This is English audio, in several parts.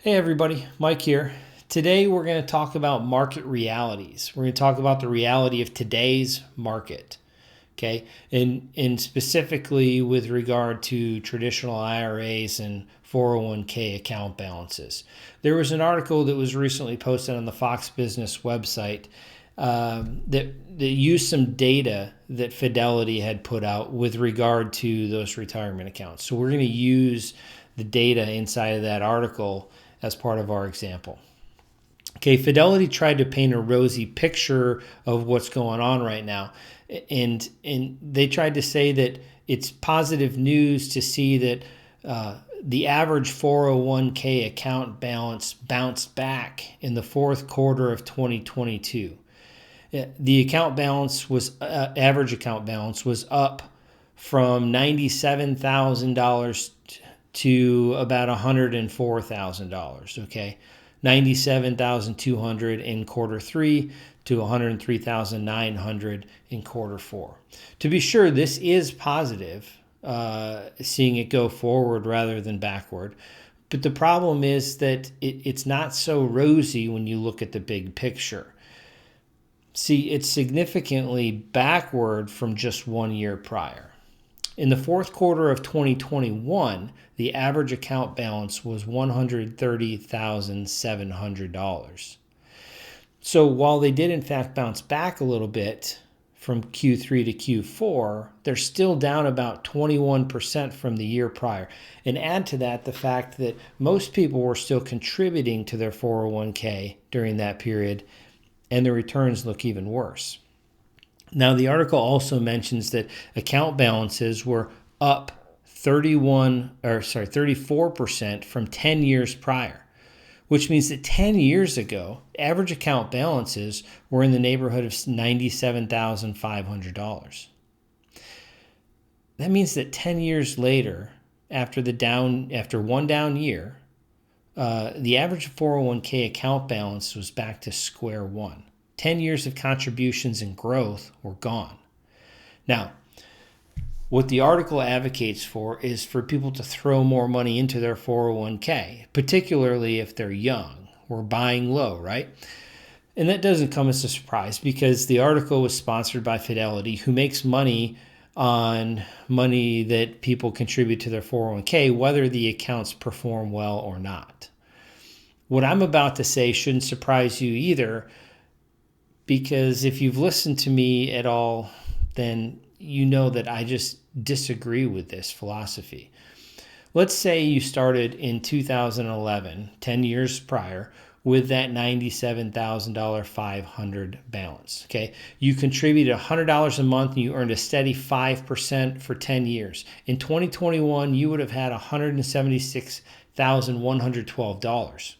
Hey everybody, Mike here. Today we're going to talk about market realities. We're going to talk about the reality of today's market, okay? And specifically with regard to traditional IRAs and 401k account balances. There was an article that was recently posted on the Fox Business website that used some data that Fidelity had put out with regard to those retirement accounts. So we're going to use the data inside of that article as part of our example. Okay, Fidelity tried to paint a rosy picture of what's going on right now. And they tried to say that it's positive news to see that the average 401k account balance bounced back in the fourth quarter of 2022. The account balance was average account balance was up from $97,000 to about $104,000. Okay, 97,200 in quarter three to 103,900 in quarter four. To be sure, this is positive, seeing it go forward rather than backward. But the problem is that it's not so rosy when you look at the big picture. See, it's significantly backward from just 1 year prior. In the fourth quarter of 2021, the average account balance was $130,700. So while they did in fact bounce back a little bit from Q3 to Q4, they're still down about 21% from the year prior. And add to that the fact that most people were still contributing to their 401k during that period, and the returns look even worse. Now, the article also mentions that account balances were up 34% from 10 years prior, which means that 10 years ago, average account balances were in the neighborhood of $97,500. That means that 10 years later, after one down year, the average 401k account balance was back to square one. 10 years of contributions and growth were gone. Now, what the article advocates for is for people to throw more money into their 401k, particularly if they're young or buying low, right? And that doesn't come as a surprise because the article was sponsored by Fidelity, who makes money on money that people contribute to their 401k, whether the accounts perform well or not. What I'm about to say shouldn't surprise you either, because if you've listened to me at all, then you know that I just disagree with this philosophy. Let's say you started in 2011, 10 years prior, with that $97,500 balance. Okay, you contributed $100 a month and you earned a steady 5% for 10 years. In 2021, you would have had $176,112.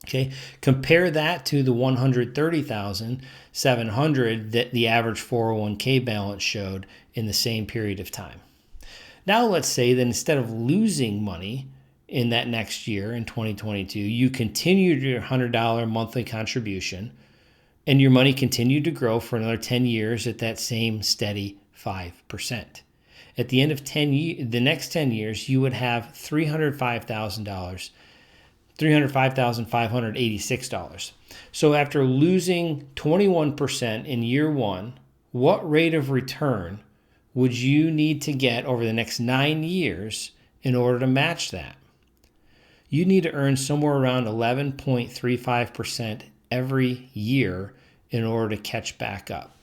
Okay, compare that to the $130,700 that the average 401k balance showed in the same period of time. Now let's say that instead of losing money in that next year in 2022, you continued your $100 monthly contribution and your money continued to grow for another 10 years at that same steady 5%. At the end of the next 10 years, you would have $305,586. So after losing 21% in year one, what rate of return would you need to get over the next 9 years in order to match that? You need to earn somewhere around 11.35% every year in order to catch back up.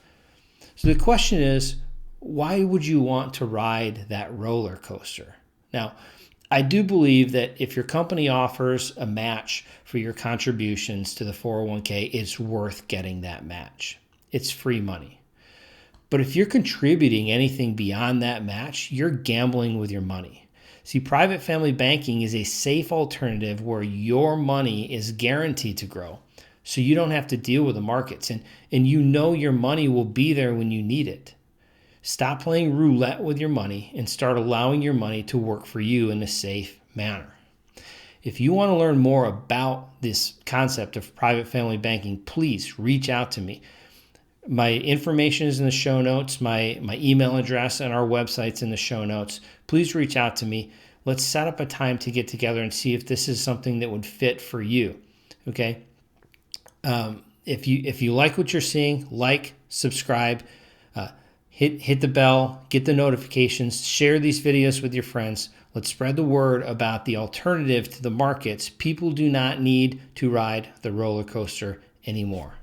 So the question is, why would you want to ride that roller coaster? Now, I do believe that if your company offers a match for your contributions to the 401k, it's worth getting that match. It's free money. But if you're contributing anything beyond that match, you're gambling with your money. See, private family banking is a safe alternative where your money is guaranteed to grow, so you don't have to deal with the markets, and you know your money will be there when you need it. Stop playing roulette with your money and start allowing your money to work for you in a safe manner. If you want to learn more about this concept of private family banking, please reach out to me. My information is in the show notes. My email address and our website's in the show notes. Please reach out to me. Let's set up a time to get together and see if this is something that would fit for you. Okay. If you like what you're seeing, like, subscribe, hit the bell, get the notifications, share these videos with your friends. Let's spread the word about the alternative to the markets. People do not need to ride the roller coaster anymore.